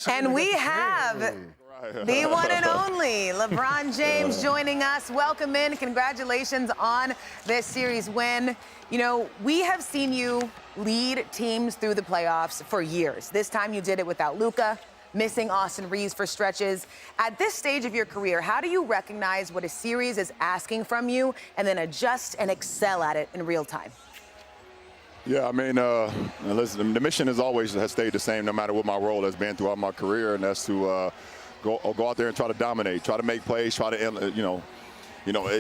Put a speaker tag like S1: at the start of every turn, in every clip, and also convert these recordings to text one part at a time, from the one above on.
S1: And we have the one and only LeBron James joining us. Welcome in. Congratulations on this series win. You know, we have seen you lead teams through the playoffs for years. This time you did it without Luka, missing Austin Reeves for stretches. At this stage of your career, how do you recognize what a series is asking from you and then adjust and excel at it in real time?
S2: Yeah, I mean, listen, the mission has stayed the same no matter what my role has been throughout my career, and that's to go out there and try to dominate, try to make plays, try to,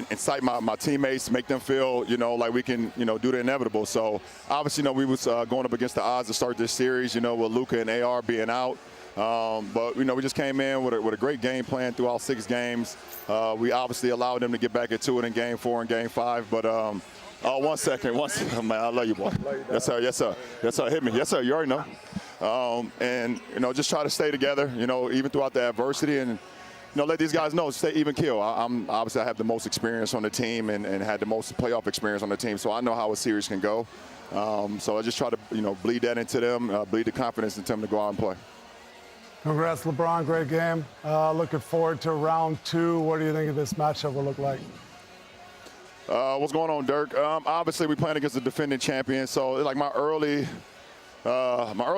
S2: incite my teammates, make them feel, like we can, do the inevitable. So obviously, we was going up against the odds to start this series, with Luka and AR being out. But, we just came in with a great game plan through all 6 games. We obviously allowed them to get back into it in Game 4 and Game 5, but 1 second, man, I love you, boy. Yes, sir, yes, sir. Yes, sir, hit me. Yes, sir, you already know. And, just try to stay together, even throughout the adversity and, let these guys know, stay even keel. Obviously, I have the most experience on the team and had the most playoff experience on the team, so I know how a series can go. So I just try to, bleed that into them, bleed the confidence into them to go out and play.
S3: Congrats, LeBron. Great game. Looking forward to round 2. What do you think of this matchup will look like?
S2: What's going on, Dirk? Obviously, we're playing against the defending champion, so like my early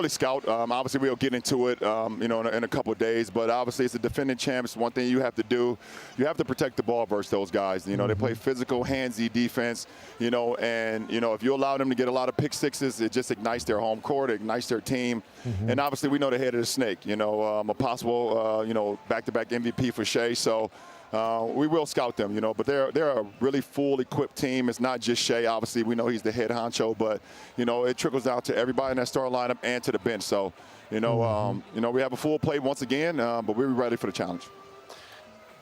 S2: scout. Obviously, we'll get into it, in a couple of days. But obviously, it's the defending champs. One thing you have to do, you have to protect the ball versus those guys. They play physical, handsy defense. And if you allow them to get a lot of pick sixes, it just ignites their home court, it ignites their team. And obviously, we know the head of the snake. A possible, back-to-back MVP for Shea. So. We will scout them, but they're a really full-equipped team. It's not just Shea. Obviously, we know he's the head honcho, but, it trickles down to everybody in that starting lineup and to the bench. So, we have a full plate once again, but we're ready for the challenge.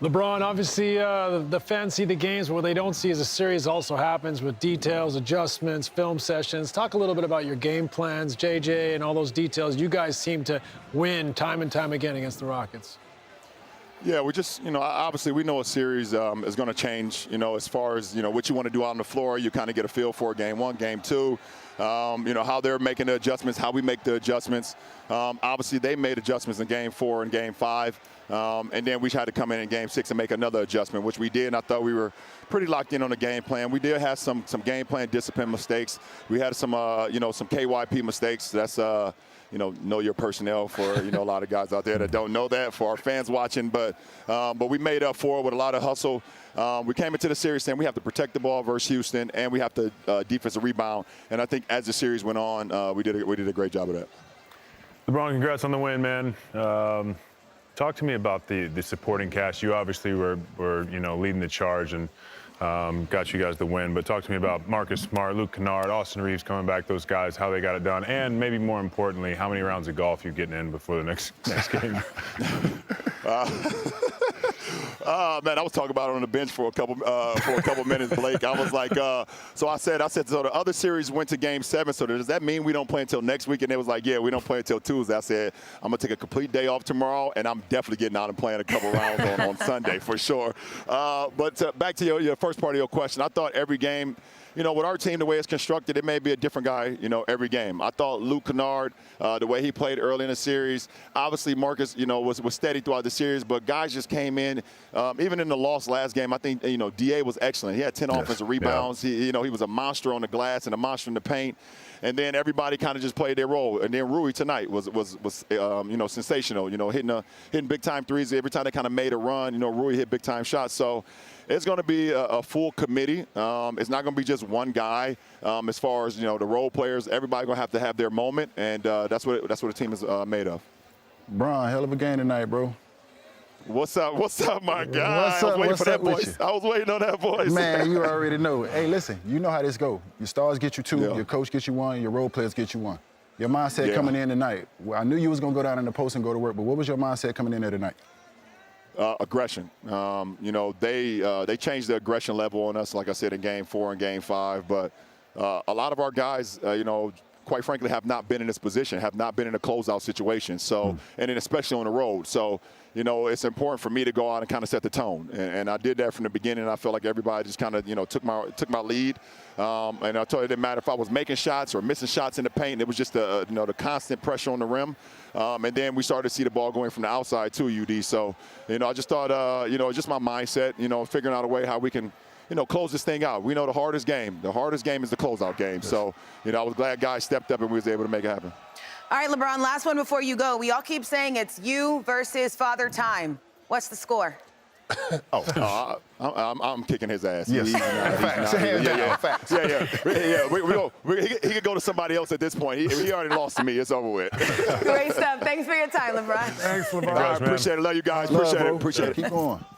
S4: LeBron, obviously, the fans see the games. What they don't see is a series also happens with details, adjustments, film sessions. Talk a little bit about your game plans, JJ, and all those details. You guys seem to win time and time again against the Rockets.
S2: Yeah, we just, obviously we know a series is going to change, as far as, what you want to do out on the floor. You kind of get a feel for Game 1, Game 2, how they're making the adjustments, how we make the adjustments. Obviously, they made adjustments in Game 4 and Game 5, and then we had to come in Game 6 and make another adjustment, which we did, and I thought we were pretty locked in on the game plan. We did have some game plan discipline mistakes. We had some KYP mistakes. That's know your personnel for, a lot of guys out there that don't know that, for our fans watching. But we made up for it with a lot of hustle. We came into the series saying we have to protect the ball versus Houston, and we have to defensive rebound. And I think as the series went on, we did a great job of that.
S5: LeBron, congrats on the win, man. Talk to me about the supporting cast. You obviously were leading the charge and got you guys the win. But talk to me about Marcus Smart, Luke Kennard, Austin Reeves coming back, those guys, how they got it done, and maybe more importantly, how many rounds of golf you're getting in before the next game.
S2: Man, I was talking about it on the bench for a couple minutes, Blake. I was like, so I said, so the other series went to Game 7. So does that mean we don't play until next week? And they was like, yeah, we don't play until Tuesday. I said, I'm gonna take a complete day off tomorrow, and I'm definitely getting out and playing a couple rounds on Sunday for sure. But back to your first part of your question, I thought every game. With our team, the way it's constructed, it may be a different guy, every game. I thought Luke Kennard, the way he played early in the series, obviously Marcus, was steady throughout the series, but guys just came in. Even in the loss last game, I think, DA was excellent. He had 10 offensive rebounds. Yeah. He was a monster on the glass and a monster in the paint. And then everybody kind of just played their role. And then Rui tonight was sensational, hitting big-time threes. Every time they kind of made a run, Rui hit big-time shots. So it's going to be a full committee. It's not going to be just one guy. As far as, the role players, everybody going to have their moment. And that's what the team is made of.
S6: Bron, hell of a game tonight, bro.
S2: What's up, my guy?
S6: What's up?
S2: I was waiting on that voice.
S6: Man, you already know. Hey, listen, you know how this go. Your stars get you 2, your coach gets you 1, your role players get you 1. Your mindset coming in tonight, well, I knew you was going to go down in the post and go to work, but what was your mindset coming in there tonight?
S2: Aggression. They changed the aggression level on us, like I said, in Game 4 and Game 5. But a lot of our guys, quite frankly, have not been in this position, have not been in a closeout situation. So, and then especially on the road. So, you know, it's important for me to go out and kind of set the tone. And I did that from the beginning. I felt like everybody just kind of, you know, took my lead. And I told you it didn't matter if I was making shots or missing shots in the paint. It was just the constant pressure on the rim. And then we started to see the ball going from the outside too, UD. So, you know, I just thought, you know, just my mindset, you know, figuring out a way how we can, you know, close this thing out. We know the hardest game is the closeout game. So, you know, I was glad guys stepped up and we was able to make it happen.
S1: All right, LeBron, last one before you go. We all keep saying it's you versus Father Time. What's the score?
S2: I'm kicking his ass.
S6: Yes.
S2: Facts. He could go to somebody else at this point. He already lost to me. It's over with.
S1: Great stuff. Thanks for your time, LeBron.
S3: Thanks, LeBron.
S2: I appreciate it. Love you guys. Appreciate it.
S6: Keep going.